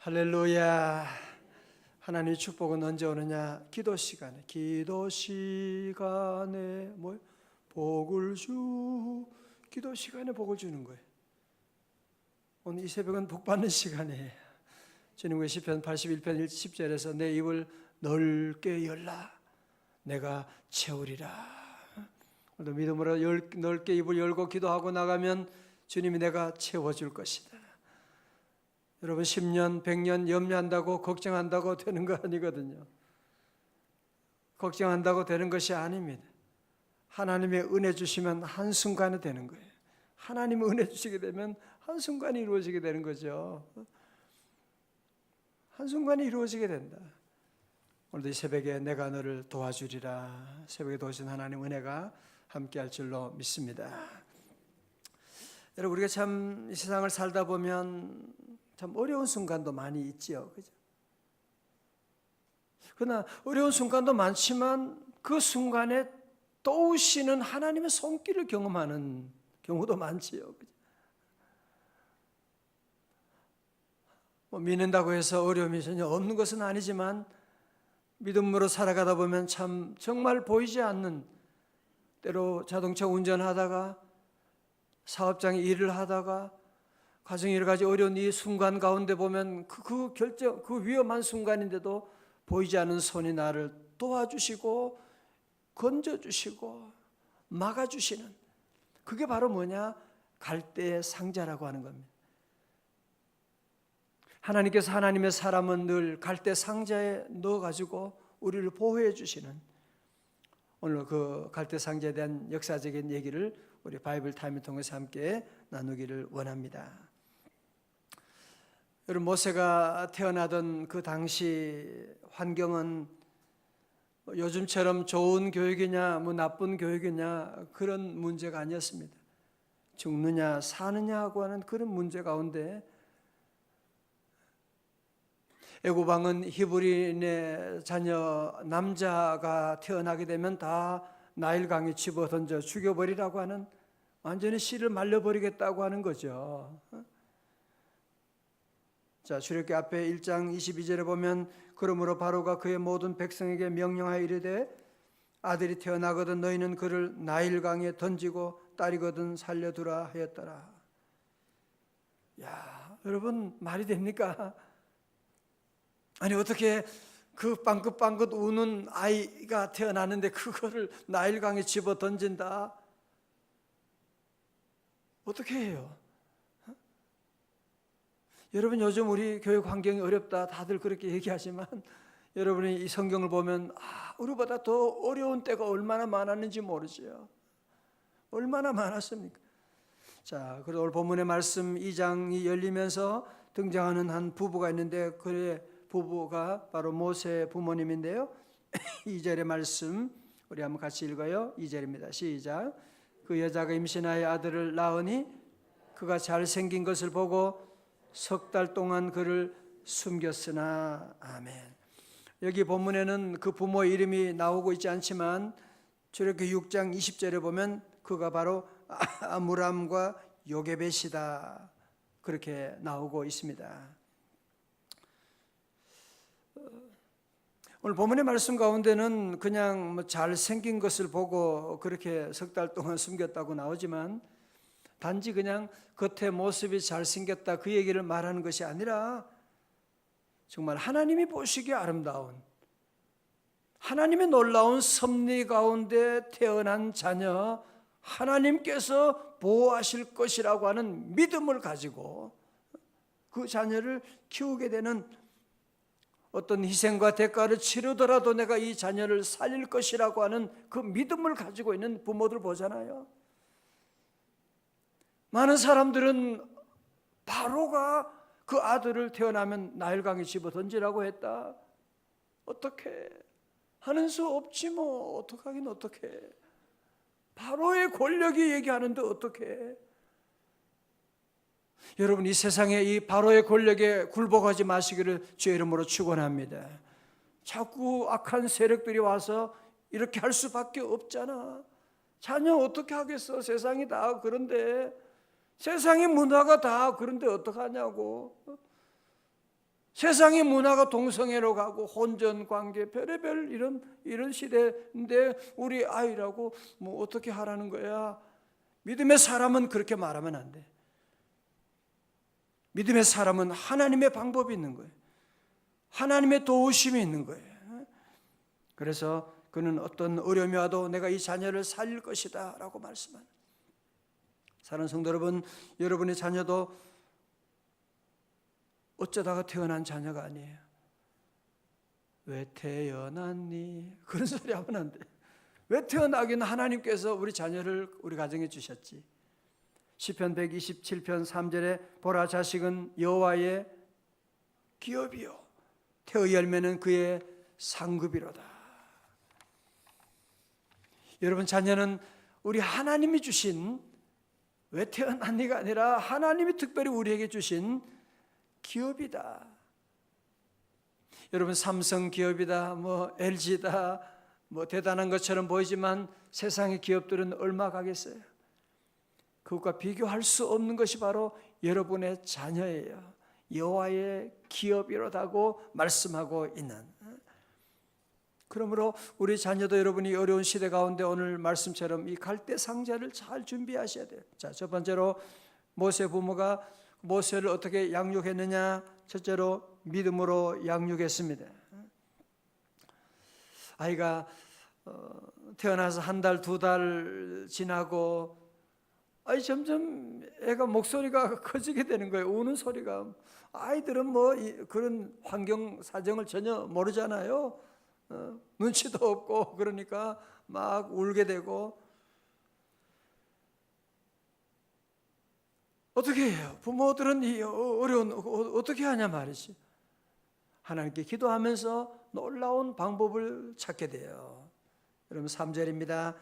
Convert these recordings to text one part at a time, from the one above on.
할렐루야. 하나님의 축복은 언제 오느냐? 기도 시간에 복을 기도 시간에 복을 주는 거예요. 오늘 이 새벽은 복 받는 시간이에요. 주님의 시편 81편 10절에서 내 입을 넓게 열라 내가 채우리라. 오늘도 믿음으로 넓게 입을 열고 기도하고 나가면 주님이 내가 채워줄 것이다. 여러분 10년, 100년 염려한다고 걱정한다고 되는 거 아니거든요. 걱정한다고 되는 것이 아닙니다. 하나님의 은혜 주시면 한순간에 되는 거예요. 하나님의 은혜 주시게 되면 한순간에 이루어지게 되는 거죠. 한순간에 이루어지게 된다. 오늘도 이 새벽에 내가 너를 도와주리라. 새벽에 도우신 하나님 은혜가 함께할 줄로 믿습니다. 여러분 우리가 참 이 세상을 살다 보면 참 어려운 순간도 많이 있지요. 그죠? 그러나 어려운 순간도 많지만 그 순간에 도우시는 하나님의 손길을 경험하는 경우도 많지요. 그죠? 믿는다고 해서 어려움이 전혀 없는 것은 아니지만 믿음으로 살아가다 보면 참 정말 보이지 않는, 때로 자동차 운전하다가 사업장에 일을 하다가 가정에 여러 가지 어려운 이 순간 가운데 보면 그 위험한 순간인데도 보이지 않는 손이 나를 도와주시고 건져주시고 막아주시는, 그게 바로 뭐냐? 갈대의 상자라고 하는 겁니다. 하나님께서 하나님의 사람은 늘 갈대 상자에 넣어가지고 우리를 보호해 주시는, 오늘 그 갈대 상자에 대한 역사적인 얘기를 우리 바이블 타임을 통해서 함께 나누기를 원합니다. 여러분 모세가 태어나던 그 당시 환경은 요즘처럼 좋은 교육이냐 나쁜 교육이냐 그런 문제가 아니었습니다. 죽느냐 사느냐 하고 하는 그런 문제 가운데 애굽 왕은 히브리인의 자녀 남자가 태어나게 되면 다 나일강에 집어던져 죽여버리라고 하는, 완전히 씨를 말려버리겠다고 하는 거죠. 자, 출애굽기 앞에 1장 22절에 보면 그러므로 바로가 그의 모든 백성에게 명령하여 이르되 아들이 태어나거든 너희는 그를 나일강에 던지고 딸이거든 살려두라 하였더라. 야, 여러분 말이 됩니까? 아니 어떻게 그 빵긋빵긋 우는 아이가 태어나는데 그거를 나일강에 집어 던진다? 어떻게 해요? 여러분 요즘 우리 교육 환경이 어렵다 다들 그렇게 얘기하지만 여러분이 이 성경을 보면 우리보다 더 어려운 때가 얼마나 많았는지 모르죠. 얼마나 많았습니까? 자, 그리고 오늘 본문의 말씀 2장이 열리면서 등장하는 한 부부가 있는데 그의 부부가 바로 모세의 부모님인데요. 2절의 말씀 우리 한번 같이 읽어요. 2절입니다. 시작. 그 여자가 임신하여 아들을 낳으니 그가 잘생긴 것을 보고 석 달 동안 그를 숨겼으나. 아멘. 여기 본문에는 그 부모의 이름이 나오고 있지 않지만 출애굽기 6장 20절에 보면 그가 바로 아므람과 요게벳이다 그렇게 나오고 있습니다. 오늘 본문의 말씀 가운데는 그냥 잘생긴 것을 보고 그렇게 석 달 동안 숨겼다고 나오지만 단지 그냥 겉의 모습이 잘생겼다 그 얘기를 말하는 것이 아니라 정말 하나님이 보시기에 아름다운, 하나님의 놀라운 섭리 가운데 태어난 자녀, 하나님께서 보호하실 것이라고 하는 믿음을 가지고 그 자녀를 키우게 되는, 어떤 희생과 대가를 치르더라도 내가 이 자녀를 살릴 것이라고 하는 그 믿음을 가지고 있는 부모들 보잖아요. 많은 사람들은 바로가 그 아들을 태어나면 나일강에 집어 던지라고 했다. 어떻게 하는 수 없지 뭐. 어떡하긴 어떡해. 바로의 권력이 얘기하는데 어떡해. 여러분 이 세상에 이 바로의 권력에 굴복하지 마시기를 주의 이름으로 축원합니다. 자꾸 악한 세력들이 와서 이렇게 할 수밖에 없잖아. 자녀 어떻게 하겠어. 세상이 다 그런데, 세상의 문화가 다 그런데 어떡하냐고. 세상의 문화가 동성애로 가고 혼전 관계 별의별 이런 시대인데 우리 아이라고 뭐 어떻게 하라는 거야? 믿음의 사람은 그렇게 말하면 안 돼. 믿음의 사람은 하나님의 방법이 있는 거예요. 하나님의 도우심이 있는 거예요. 그래서 그는 어떤 어려움이 와도 내가 이 자녀를 살릴 것이다 라고 말씀합니다. 사랑하는 성도 여러분, 여러분의 자녀도 어쩌다가 태어난 자녀가 아니에요. 왜 태어났니? 그런 소리 하면 안 돼. 왜 태어나긴 하나님께서 우리 자녀를 우리 가정에 주셨지. 시편 127편 3절에 보라 자식은 여호와의 기업이요 태의 열매는 그의 상급이로다. 여러분 자녀는 우리 하나님이 주신 왜 태어났니가 아니라 하나님이 특별히 우리에게 주신 기업이다. 여러분 삼성 기업이다, 뭐 LG다, 뭐 대단한 것처럼 보이지만 세상의 기업들은 얼마 가겠어요? 그것과 비교할 수 없는 것이 바로 여러분의 자녀예요. 여호와의 기업이로다고 말씀하고 있는. 그러므로 우리 자녀도 여러분이 어려운 시대 가운데 오늘 말씀처럼 이 갈대 상자를 잘 준비하셔야 돼요. 자, 첫 번째로 모세 부모가 모세를 어떻게 양육했느냐? 첫째로 믿음으로 양육했습니다. 아이가 태어나서 한 달, 두 달 지나고 점점 애가 목소리가 커지게 되는 거예요. 우는 소리가. 아이들은 뭐 그런 환경 사정을 전혀 모르잖아요. 눈치도 없고 그러니까 막 울게 되고. 어떻게 해요? 부모들은 이 어려운 어떻게 하냐 말이지. 하나님께 기도하면서 놀라운 방법을 찾게 돼요. 여러분 3절입니다.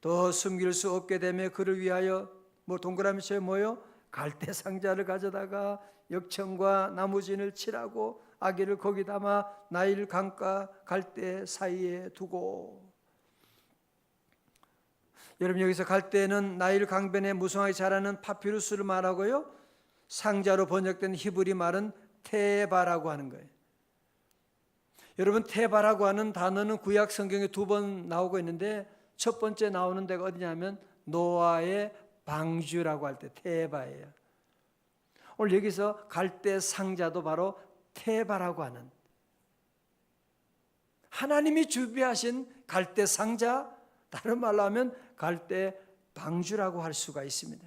더 숨길 수 없게 되며 그를 위하여 뭐 동그라미 쳐요 뭐요? 갈대 상자를 가져다가 역청과 나무진을 칠하고 아기를 거기 담아 나일 강가 갈대 사이에 두고. 여러분 여기서 갈대는 나일 강변에 무성하게 자라는 파피루스를 말하고요, 상자로 번역된 히브리 말은 테바라고 하는 거예요. 여러분 테바라고 하는 단어는 구약 성경에 2번 나오고 있는데 첫 번째 나오는 데가 어디냐면 노아의 방주라고 할 때 테바예요. 오늘 여기서 갈대 상자도 바로 테바라고 하는 하나님이 준비하신 갈대 상자, 다른 말로 하면 갈대 방주라고 할 수가 있습니다.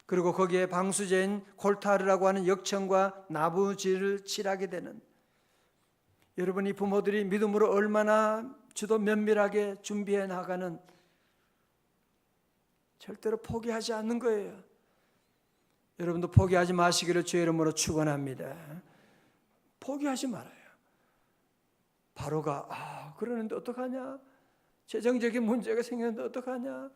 그리고 거기에 방수제인 콜타르라고 하는 역청과 나무질을 칠하게 되는, 여러분이 부모들이 믿음으로 얼마나 주도 면밀하게 준비해 나가는, 절대로 포기하지 않는 거예요. 여러분도 포기하지 마시기를 주의 이름으로 축원합니다. 포기하지 말아요. 바로가 그러는데 어떡하냐? 재정적인 문제가 생겼는데 어떡하냐?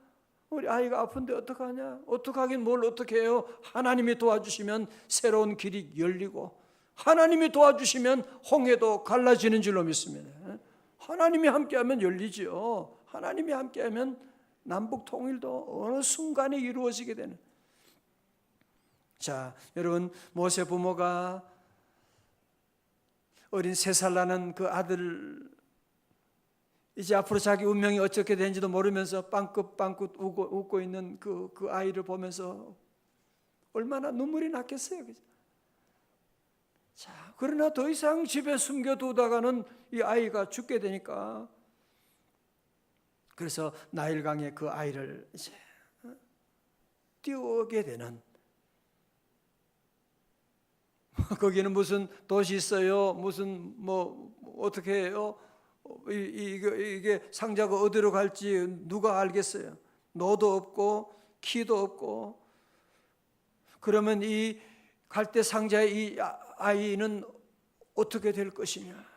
우리 아이가 아픈데 어떡하냐? 어떡하긴 뭘 어떻게 해요? 하나님이 도와주시면 새로운 길이 열리고 하나님이 도와주시면 홍해도 갈라지는 줄로 믿습니다. 하나님이 함께하면 열리죠. 하나님이 함께하면 남북 통일도 어느 순간에 이루어지게 되는. 자, 여러분 모세 부모가 어린 3살 나는 그 아들, 이제 앞으로 자기 운명이 어떻게 되는지도 모르면서 빵긋빵긋 웃고 있는 그 아이를 보면서 얼마나 눈물이 났겠어요. 그죠? 자, 그러나 더 이상 집에 숨겨두다가는 이 아이가 죽게 되니까, 그래서 나일강에 그 아이를 이제 띄우게 되는. 거기는 무슨 도시 있어요? 무슨 뭐 어떻게 해요? 이게 상자가 어디로 갈지 누가 알겠어요? 노도 없고 키도 없고. 그러면 이 갈대 상자의 이 아이는 어떻게 될 것이냐?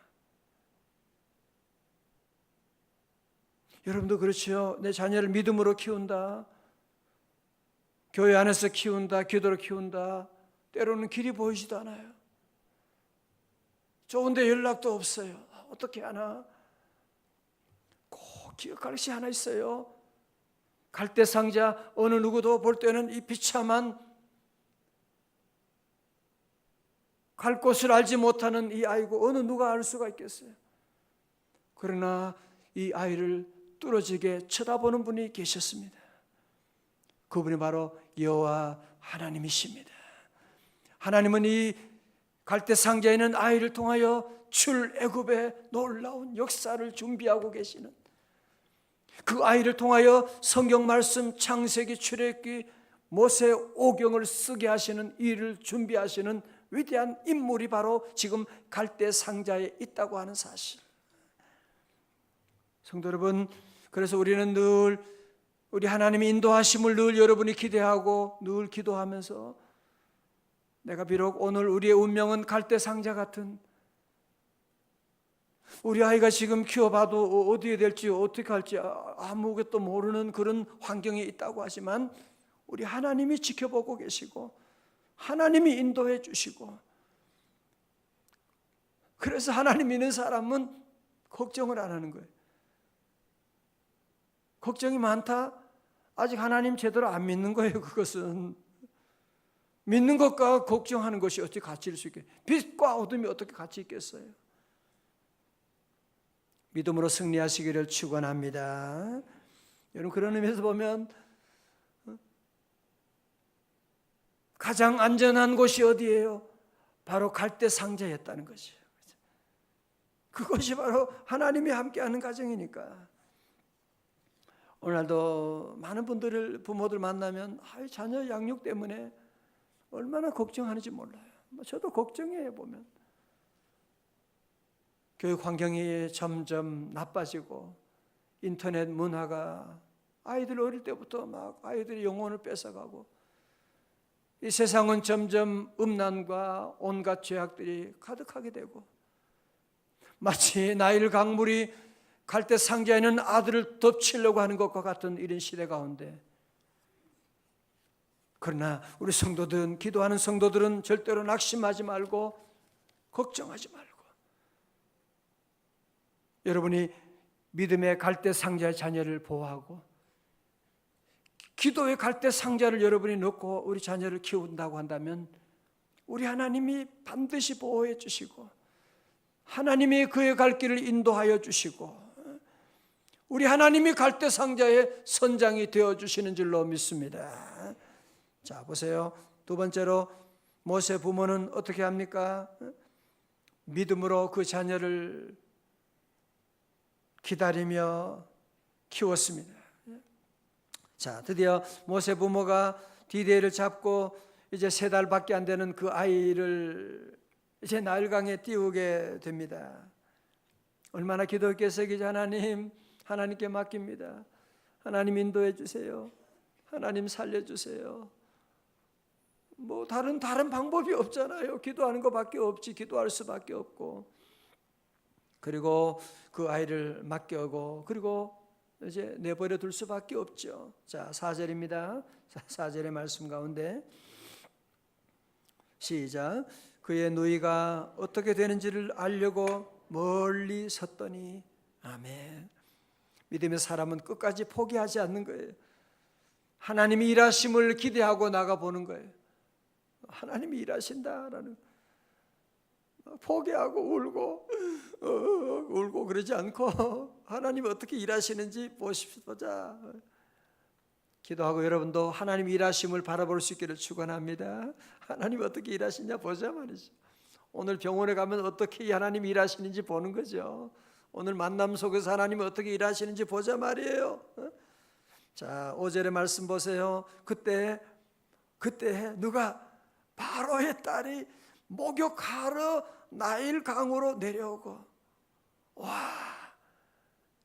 여러분도 그렇죠? 내 자녀를 믿음으로 키운다, 교회 안에서 키운다, 기도로 키운다. 때로는 길이 보이지도 않아요. 좋은데 연락도 없어요. 어떻게 하나? 꼭 기억할 것이 하나 있어요. 갈대 상자, 어느 누구도 볼 때는 이 비참한 갈 곳을 알지 못하는 이 아이고 어느 누가 알 수가 있겠어요. 그러나 이 아이를 뚫어지게 쳐다보는 분이 계셨습니다. 그분이 바로 여호와 하나님이십니다. 하나님은 이 갈대상자에 있는 아이를 통하여 출애굽의 놀라운 역사를 준비하고 계시는, 그 아이를 통하여 성경 말씀 창세기, 출애굽기, 모세 오경을 쓰게 하시는 일을 준비하시는 위대한 인물이 바로 지금 갈대상자에 있다고 하는 사실. 성도 여러분, 그래서 우리는 늘 우리 하나님의 인도하심을 늘 여러분이 기대하고 늘 기도하면서, 내가 비록 오늘 우리의 운명은 갈대상자 같은, 우리 아이가 지금 키워봐도 어디에 될지 어떻게 할지 아무것도 모르는 그런 환경에 있다고 하지만, 우리 하나님이 지켜보고 계시고 하나님이 인도해 주시고, 그래서 하나님 믿는 사람은 걱정을 안 하는 거예요. 걱정이 많다? 아직 하나님 제대로 안 믿는 거예요. 그것은 믿는 것과 걱정하는 것이 어떻게 같이 있을 수 있겠어요? 빛과 어둠이 어떻게 같이 있겠어요? 믿음으로 승리하시기를 축원합니다. 여러분, 그런 의미에서 보면 가장 안전한 곳이 어디예요? 바로 갈대상자였다는 것이에요. 그것이 바로 하나님이 함께하는 가정이니까. 오늘도 많은 분들을, 부모들 만나면 자녀 양육 때문에 얼마나 걱정하는지 몰라요. 저도 걱정해요. 보면 교육 환경이 점점 나빠지고 인터넷 문화가 아이들 어릴 때부터 막 아이들의 영혼을 뺏어가고, 이 세상은 점점 음란과 온갖 죄악들이 가득하게 되고, 마치 나일 강물이 갈대상자에 있는 아들을 덮치려고 하는 것과 같은 이런 시대 가운데, 그러나 우리 성도들은, 기도하는 성도들은 절대로 낙심하지 말고 걱정하지 말고, 여러분이 믿음의 갈대상자의 자녀를 보호하고 기도의 갈대상자를 여러분이 넣고 우리 자녀를 키운다고 한다면, 우리 하나님이 반드시 보호해 주시고 하나님이 그의 갈 길을 인도하여 주시고, 우리 하나님이 갈대상자의 선장이 되어주시는 줄로 믿습니다. 자, 보세요. 두 번째로 모세 부모는 어떻게 합니까? 믿음으로 그 자녀를 기다리며 키웠습니다. 자, 드디어 모세 부모가 디데이를 잡고 이제 3달밖에 안 되는 그 아이를 이제 나일강에 띄우게 됩니다. 얼마나 기도했겠어요. 이제 하나님께 맡깁니다. 하나님 인도해 주세요. 하나님 살려주세요. 뭐 다른 방법이 없잖아요. 기도하는 것밖에 없지. 기도할 수밖에 없고, 그리고 그 아이를 맡겨오고, 그리고 이제 내버려 둘 수밖에 없죠. 자, 4절입니다. 4절의 말씀 가운데 시작. 그의 누이가 어떻게 되는지를 알려고 멀리 섰더니. 아멘. 믿음의 사람은 끝까지 포기하지 않는 거예요. 하나님이 일하심을 기대하고 나가보는 거예요. 하나님이 일하신다라는, 포기하고 울고 그러지 않고 하나님이 어떻게 일하시는지 보자. 기도하고 여러분도 하나님 일하심을 바라볼 수 있기를 축원합니다. 하나님이 어떻게 일하시냐 보자 말이죠. 오늘 병원에 가면 어떻게 하나님이 일하시는지 보는 거죠. 오늘 만남 속에서 하나님이 어떻게 일하시는지 보자 말이에요. 자, 5절의 말씀 보세요. 그때 누가? 바로의 딸이 목욕하러 나일 강으로 내려오고. 와,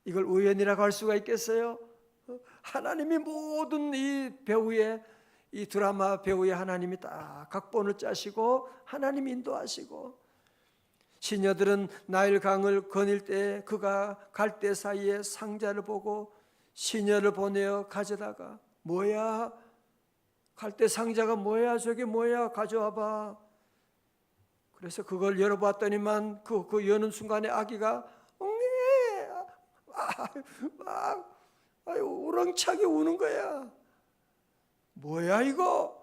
이걸 우연이라고 할 수가 있겠어요? 하나님이 모든 이 배우의, 이 드라마 배우의 하나님이 딱 각본을 짜시고 하나님이 인도하시고, 시녀들은 나일 강을 거닐 때 그가 갈 때 사이에 상자를 보고 시녀를 보내어 가져다가, 뭐야? 갈 때 상자가 뭐야? 저게 뭐야? 가져와봐. 그래서 그걸 열어봤더니만 그 여는 순간에 아기가 우렁차게 우는 거야. 뭐야 이거?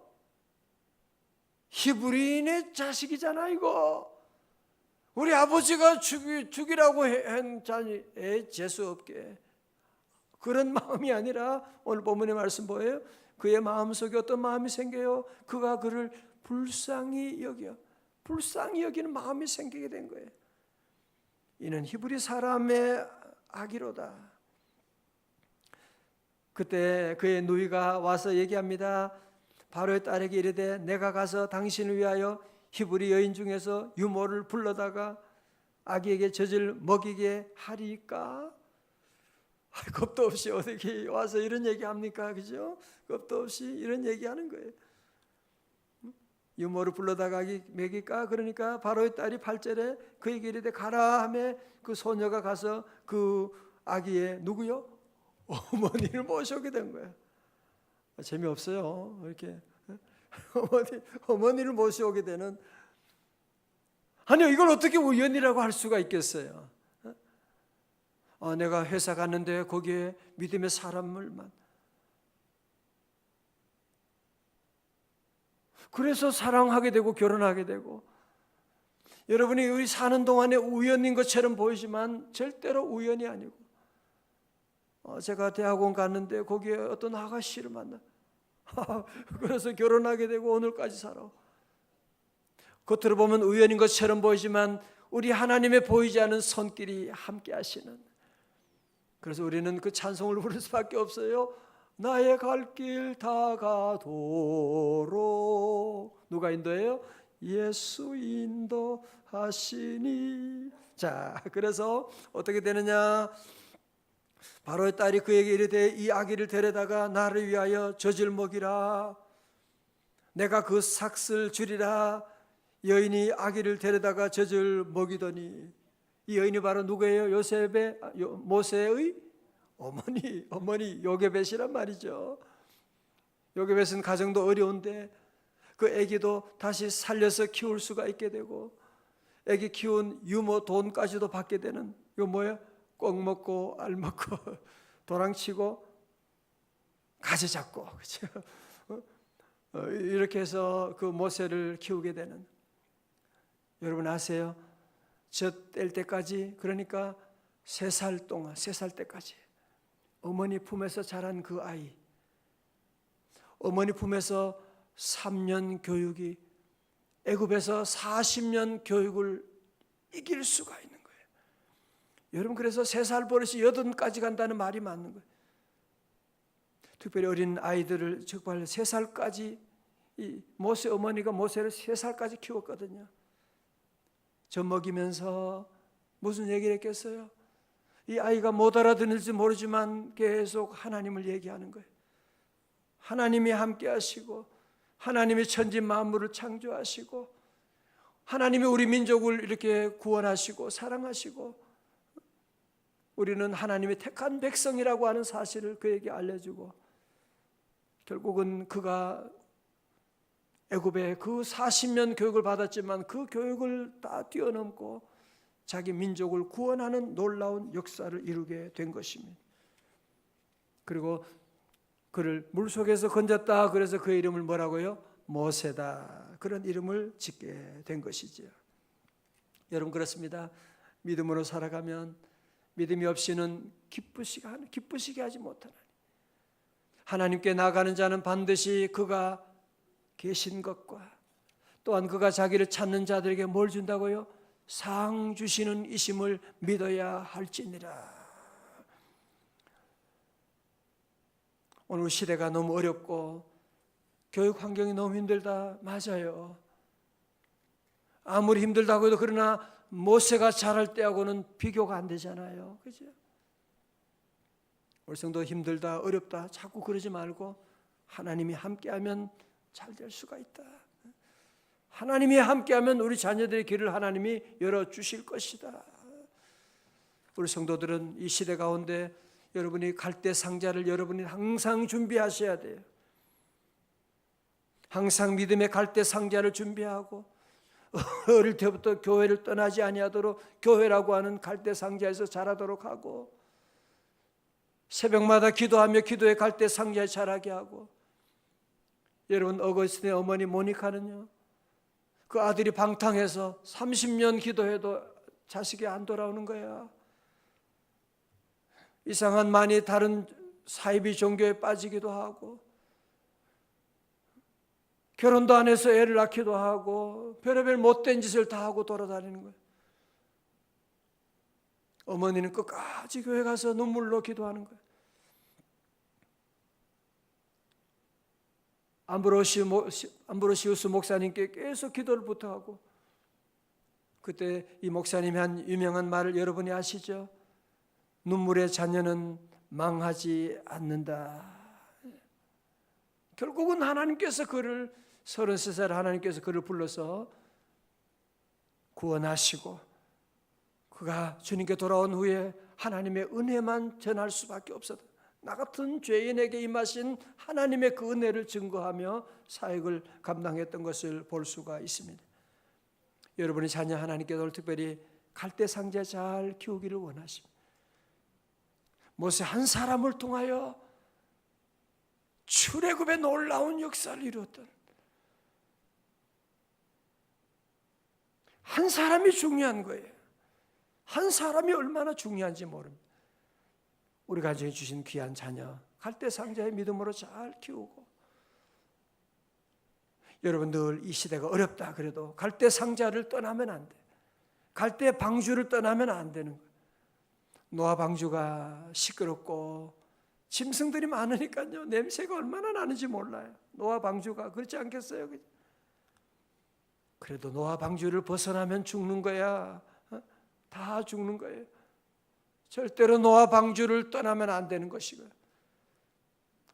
히브리인의 자식이잖아 이거. 우리 아버지가 죽이라고 한 자니 재수 없게. 그런 마음이 아니라 오늘 본문의 말씀 뭐예요? 그의 마음속에 어떤 마음이 생겨요? 그가 그를 불쌍히 여기는 마음이 생기게 된 거예요. 이는 히브리 사람의 악이로다. 그때 그의 누이가 와서 얘기합니다. 바로의 딸에게 이르되 내가 가서 당신을 위하여 히브리 여인 중에서 유모를 불러다가 아기에게 젖을 먹이게 하리까? 겁도 없이 어떻게 와서 이런 얘기합니까? 그죠? 겁도 없이 이런 얘기하는 거예요. 유모를 불러다가 아기 먹일까? 그러니까 바로의 딸이 8절에 그에게 이르되 가라 하며 그 소녀가 가서 그 아기의 누구요? 어머니를 모셔오게 된 거예요. 재미없어요. 이렇게 어머니를 모셔오게 되는. 아니요, 이걸 어떻게 우연이라고 할 수가 있겠어요? 내가 회사 갔는데 거기에 믿음의 사람을만, 그래서 사랑하게 되고 결혼하게 되고. 여러분이 우리 사는 동안에 우연인 것처럼 보이지만 절대로 우연이 아니고, 제가 대학원 갔는데 거기에 어떤 아가씨를 만나 그래서 결혼하게 되고 오늘까지 살아. 겉으로 보면 우연인 것처럼 보이지만 우리 하나님의 보이지 않은 손길이 함께 하시는. 그래서 우리는 그 찬송을 부를 수밖에 없어요. 나의 갈 길 다가도록. 누가 인도해요? 예수 인도하시니. 자, 그래서 어떻게 되느냐? 바로의 딸이 그에게 이르되 이 아기를 데려다가 나를 위하여 젖을 먹이라. 내가 그 삭슬 주리라. 여인이 아기를 데려다가 젖을 먹이더니, 이 여인이 바로 누구예요? 모세의 어머니 요게벳이란 말이죠. 요게벳은 가정도 어려운데 그 아기도 다시 살려서 키울 수가 있게 되고, 아기 키운 유모 돈까지도 받게 되는. 이거 뭐예요? 꼭 먹고 알 먹고 도랑치고 가지 잡고, 그렇죠? 이렇게 해서 그 모세를 키우게 되는. 여러분 아세요? 젖 뗄 때까지, 그러니까 3살 동안, 3살 때까지 어머니 품에서 자란 그 아이, 어머니 품에서 3년 교육이 애굽에서 40년 교육을 이길 수가 있는 거예요. 여러분, 그래서 3살 버릇이 8까지 간다는 말이 맞는 거예요. 특별히 어린 아이들을 정말 3살까지, 이 모세 어머니가 모세를 3살까지 키웠거든요. 젖 먹이면서 무슨 얘기를 했겠어요? 이 아이가 못 알아듣는지 모르지만 계속 하나님을 얘기하는 거예요. 하나님이 함께 하시고, 하나님이 천지 만물을 창조하시고, 하나님이 우리 민족을 이렇게 구원하시고 사랑하시고, 우리는 하나님의 택한 백성이라고 하는 사실을 그에게 알려주고, 결국은 그가 애굽에 그 40년 교육을 받았지만 그 교육을 다 뛰어넘고 자기 민족을 구원하는 놀라운 역사를 이루게 된 것입니다. 그리고 그를 물속에서 건졌다. 그래서 그 이름을 뭐라고요? 모세다. 그런 이름을 짓게 된 것이죠. 여러분, 그렇습니다. 믿음으로 살아가면 믿음이 없이는 기쁘시게 하지 못하나니, 하나님께 나가는 자는 반드시 그가 계신 것과, 또한 그가 자기를 찾는 자들에게 뭘 준다고요? 상 주시는 이심을 믿어야 할지니라. 오늘 시대가 너무 어렵고 교육 환경이 너무 힘들다. 맞아요. 아무리 힘들다고 해도 그러나 모세가 자랄 때하고는 비교가 안 되잖아요. 그죠? 우리 성도 힘들다, 어렵다 자꾸 그러지 말고 하나님이 함께하면 잘 될 수가 있다. 하나님이 함께하면 우리 자녀들의 길을 하나님이 열어주실 것이다. 우리 성도들은 이 시대 가운데 여러분이 갈대 상자를 여러분이 항상 준비하셔야 돼요. 항상 믿음의 갈대 상자를 준비하고, 어릴 때부터 교회를 떠나지 아니하도록 교회라고 하는 갈대 상자에서 자라도록 하고, 새벽마다 기도하며 기도의 갈대 상자에 자라게 하고. 여러분, 어거스틴의 어머니 모니카는요, 그 아들이 방탕해서 30년 기도해도 자식이 안 돌아오는 거야. 이상한 많이 다른 사이비 종교에 빠지기도 하고, 결혼도 안 해서 애를 낳기도 하고, 별의별 못된 짓을 다 하고 돌아다니는 거예요. 어머니는 끝까지 교회 가서 눈물로 기도하는 거예요. 암브로시우스 목사님께 계속 기도를 부탁하고, 그때 이 목사님이 한 유명한 말을 여러분이 아시죠? 눈물의 자녀는 망하지 않는다. 결국은 하나님께서 그를 33살 하나님께서 그를 불러서 구원하시고, 그가 주님께 돌아온 후에 하나님의 은혜만 전할 수밖에 없었다. 나 같은 죄인에게 임하신 하나님의 그 은혜를 증거하며 사역을 감당했던 것을 볼 수가 있습니다. 여러분의 자녀 하나님께서 특별히 갈대 상자 잘 키우기를 원하십니다. 모세 한 사람을 통하여 출애굽의 놀라운 역사를 이루었던, 한 사람이 중요한 거예요. 한 사람이 얼마나 중요한지 모릅니다. 우리 가정에 주신 귀한 자녀 갈대 상자의 믿음으로 잘 키우고, 여러분 늘 이 시대가 어렵다 그래도 갈대 상자를 떠나면 안 돼. 갈대 방주를 떠나면 안 되는 거예요. 노아 방주가 시끄럽고 짐승들이 많으니까요, 냄새가 얼마나 나는지 몰라요. 노아 방주가 그렇지 않겠어요? 그래도 노아 방주를 벗어나면 죽는 거야. 다 죽는 거예요. 절대로 노아 방주를 떠나면 안 되는 것이고요.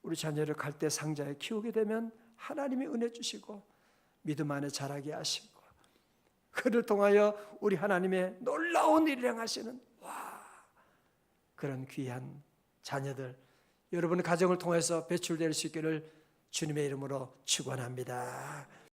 우리 자녀를 갈대 상자에 키우게 되면 하나님이 은혜 주시고 믿음 안에 자라게 하시고, 그를 통하여 우리 하나님의 놀라운 일을 행하시는 그런 귀한 자녀들, 여러분의 가정을 통해서 배출될 수 있기를 주님의 이름으로 축원합니다.